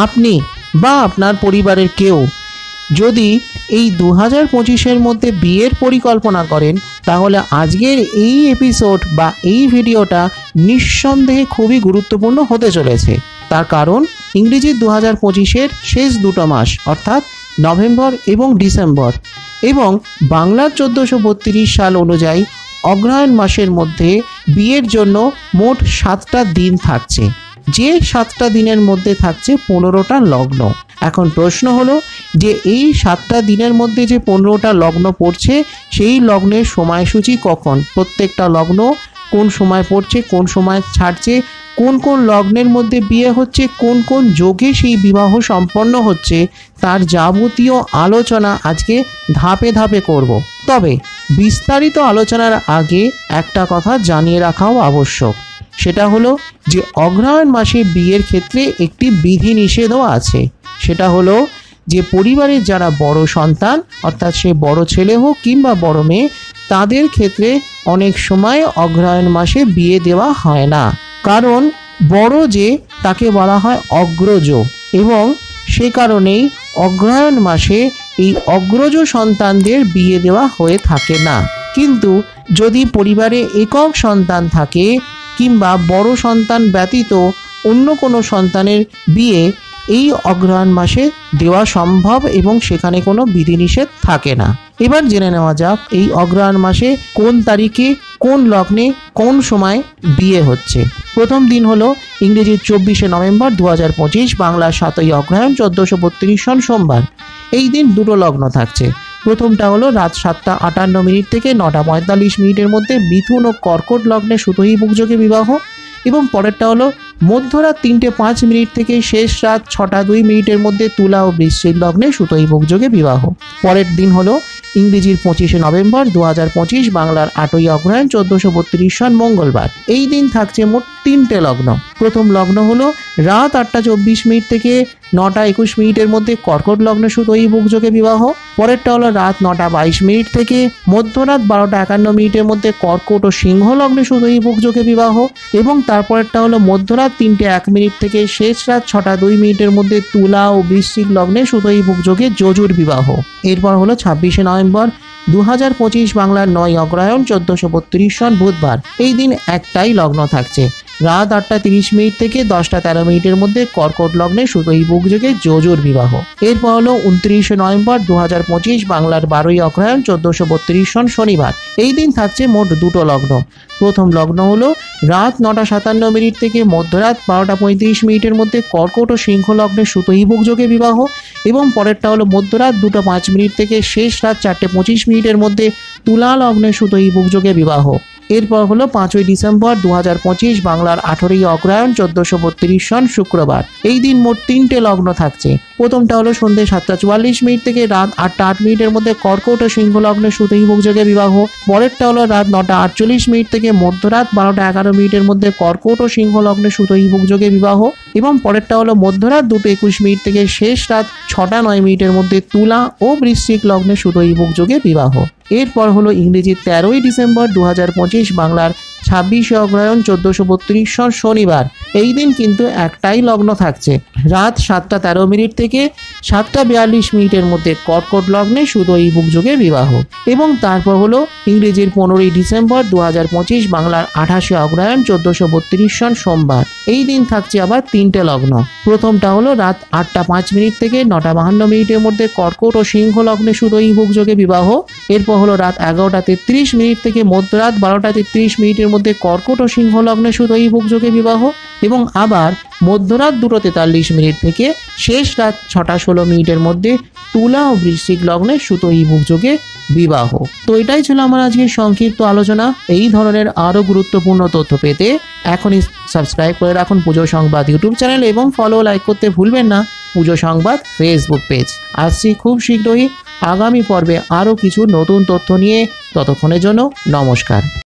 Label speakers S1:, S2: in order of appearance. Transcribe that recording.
S1: আপনি বা আপনার পরিবারের কেউ যদি এই 2025-এর মধ্যে বিয়ের পরিকল্পনা করেন, তাহলে আজকের এই এপিসোড বা এই ভিডিওটা নিঃসন্দেহে খুবই গুরুত্বপূর্ণ হতে চলেছে। তার কারণ ইংরেজির 2025-এর শেষ দুটো মাস অর্থাৎ নভেম্বর এবং ডিসেম্বর এবং বাংলার 1432 সাল অনুযায়ী অগ্রহায়ণ মাসের মধ্যে বিয়ের জন্য মোট 7টা দিন থাকছে, যে 7টা দিনের মধ্যে থাকছে 15টা লগ্ন। এখন প্রশ্ন হলো যে এই 7টা দিনের মধ্যে যে 15টা লগ্ন পড়ছে সেই লগ্নের সময়সূচি কখন, প্রত্যেকটা লগ্ন কোন সময় পড়ছে, কোন সময় ছাড়ছে, কোন কোন লগ্নের মধ্যে বিয়ে হচ্ছে, কোন কোন যোগে সেই বিবাহ সম্পন্ন হচ্ছে, তার যাবতীয় আলোচনা আজকে ধাপে ধাপে করব। তবে বিস্তারিত আলোচনার আগে একটা কথা জানিয়ে রাখাও আবশ্যক, সেটা হলো যে অগ্রহায়ণ মাসে বিয়ের ক্ষেত্রে একটি বিধিনিষেধও আছে। সেটা হলো যে পরিবারের যারা বড় সন্তান অর্থাৎ সে বড় ছেলে হোক কিংবা বড় মেয়ে, তাদের ক্ষেত্রে অনেক সময় অগ্রহায়ণ মাসে বিয়ে দেওয়া হয় না, কারণ বড় যে তাকে বলা হয় অগ্রজ এবং সে কারণেই অগ্রহায়ণ মাসে এই অগ্রজ সন্তানদের বিয়ে দেওয়া হয়ে থাকে না। কিন্তু যদি পরিবারে একক সন্তান থাকে কিংবা বড় সন্তান ব্যতীত অন্য কোনো সন্তানের বিয়ে এই অগ্রহায়ণ মাসে দেওয়া সম্ভব এবং সেখানে কোনো বিধিনিষেধ থাকে না। এবার জেনে নেওয়া যাক এই অগ্রহায়ণ মাসে কোন তারিখে কোন লগ্নে কোন সময় বিয়ে হচ্ছে। প্রথম দিন হলো ইংরেজির 24শে নভেম্বর 2025, বাংলার 7ই অগ্রহায়ণ 1432 সন সোমবার। এই দিন দুটো লগ্ন থাকছে। প্রথমটা হলো রাত 7:58 থেকে 9:45 মধ্যে মিথুন ও কর্কট লগ্নে সুতোই বুকযোগে বিবাহ এবং পরেরটা হলো মধ্যরাত 3:05 থেকে শেষ রাত 6:02 মধ্যে তুলা ও বৃশ্চিক লগ্নে সুতোই বুকযোগে বিবাহ। পরের দিন হলো ইংরেজির 25শে নভেম্বর 2025, বাংলার 8ই অগ্রহায়ণ 1432 সন মঙ্গলবার। এই দিন থাকছে মোট 3টে লগ্ন। প্রথম লগ্ন হলো রাত 8:24 থেকে 9:21 মধ্যে কর্কট লগ্নে সুতোই বুকযোগে বিবাহ। পরেরটা হলো রাত 9:22 থেকে মধ্যরাত 12:51 মধ্যে কর্কট ও সিংহ লগ্নে সুতোই বুকযোগে বিবাহ এবং তারপরেরটা হলো মধ্যরাত 3:01 থেকে শেষ রাত 6:02 মধ্যে তুলা ও বৃশ্চিক লগ্নে সুতোই বুকযোগে যজুর বিবাহ। এরপর হলো 26শে নভেম্বর 2025, বাংলার 9ই অগ্রহায়ণ 1432 সন বুধবার। এই দিন একটাই লগ্ন থাকছে, রাত 8:30 থেকে 10:13 মধ্যে কর্কট লগ্নে সুতোই বুকযোগে যজুর বিবাহ। এরপর হলো 29শে নভেম্বর 2025, বাংলার 12ই অগ্রহায়ণ 1432 সন শনিবার। এই দিন থাকছে মোট দুটো লগ্ন। প্রথম লগ্ন হলো রাত 9:57 থেকে মধ্যরাত 12:35 মধ্যে কর্কট ও সিংহ লগ্নে সুতোই বুকযোগে বিবাহ এবং পরেরটা হলো মধ্যরাত 2:05 থেকে শেষ রাত 4:25 মধ্যে তুলা লগ্নে সুতোই বুকযোগে বিবাহ। এরপর হলো 5ই ডিসেম্বর 2025, বাংলার 18ই অগ্রহায়ণ 1432 সন শুক্রবার। এই দিন মোট 3টে লগ্ন থাকছে। প্রথমটা হলো সন্ধ্যে 7:44 থেকে রাত 8:08 মধ্যে কর্কট ও সিংহ লগ্নে সুতোই বুকযোগে বিবাহ। পরেরটা হলো রাত 9:48 থেকে মধ্যরাত 12:11 মধ্যে কর্কট ও সিংহ লগ্নে সুতোই বুকযোগে বিবাহ এবং পরেরটা হলো মধ্যরাত 2:21 থেকে শেষ রাত 6:09 মধ্যে তুলা ও বৃশ্চিক লগ্নে সুতোই বুকযোগে বিবাহ। এরপর হলো ইংরেজির 13ই ডিসেম্বর 2025, বাংলার 26শে অগ্রহায়ণ 1432 সন শনিবার। এই দিন কিন্তু একটাই লগ্ন থাকছে, রাত 7:13 থেকে 7:42 মধ্যে কর্কট লগ্নে সুতোই বুকযোগে বিবাহ এবং তারপর হলো ইংরেজির 15ই ডিসেম্বর 2025, বাংলার 28শে অগ্রহায়ণ 1432 সন সোমবার। এই দিন থাকছে আবার 3টে লগ্ন। প্রথমটা হলো রাত 8:05 থেকে 9:52 মধ্যে কর্কট ও সিংহ লগ্নে সুতোই বুকযোগে বিবাহ। এরপর হলো রাত 11:33 থেকে মধ্যরাত 12:33 মধ্যে কর্কট ও সিংহ লগ্নে সুতোই বুকযোগে বিবাহ এবং আবার মধ্যরাত 2:43 থেকে শেষ রাত 6:16 মধ্যে তুলা ও বৃশ্চিক লগ্নে সুতোই বুকযোগে বিবাহ। তো এটাই ছিল আমার আজকের সংক্ষিপ্ত আলোচনা। এই ধরনের আরও গুরুত্বপূর্ণ তথ্য পেতে এখনই সাবস্ক্রাইব করে রাখুন পুজো সংবাদ ইউটিউব চ্যানেল এবং ফলো লাইক করতে ভুলবেন না পুজো সংবাদ ফেসবুক পেজ। আসছি খুব শীঘ্রই আগামী পর্বে আরও কিছু নতুন তথ্য নিয়ে। ততক্ষণের জন্য নমস্কার।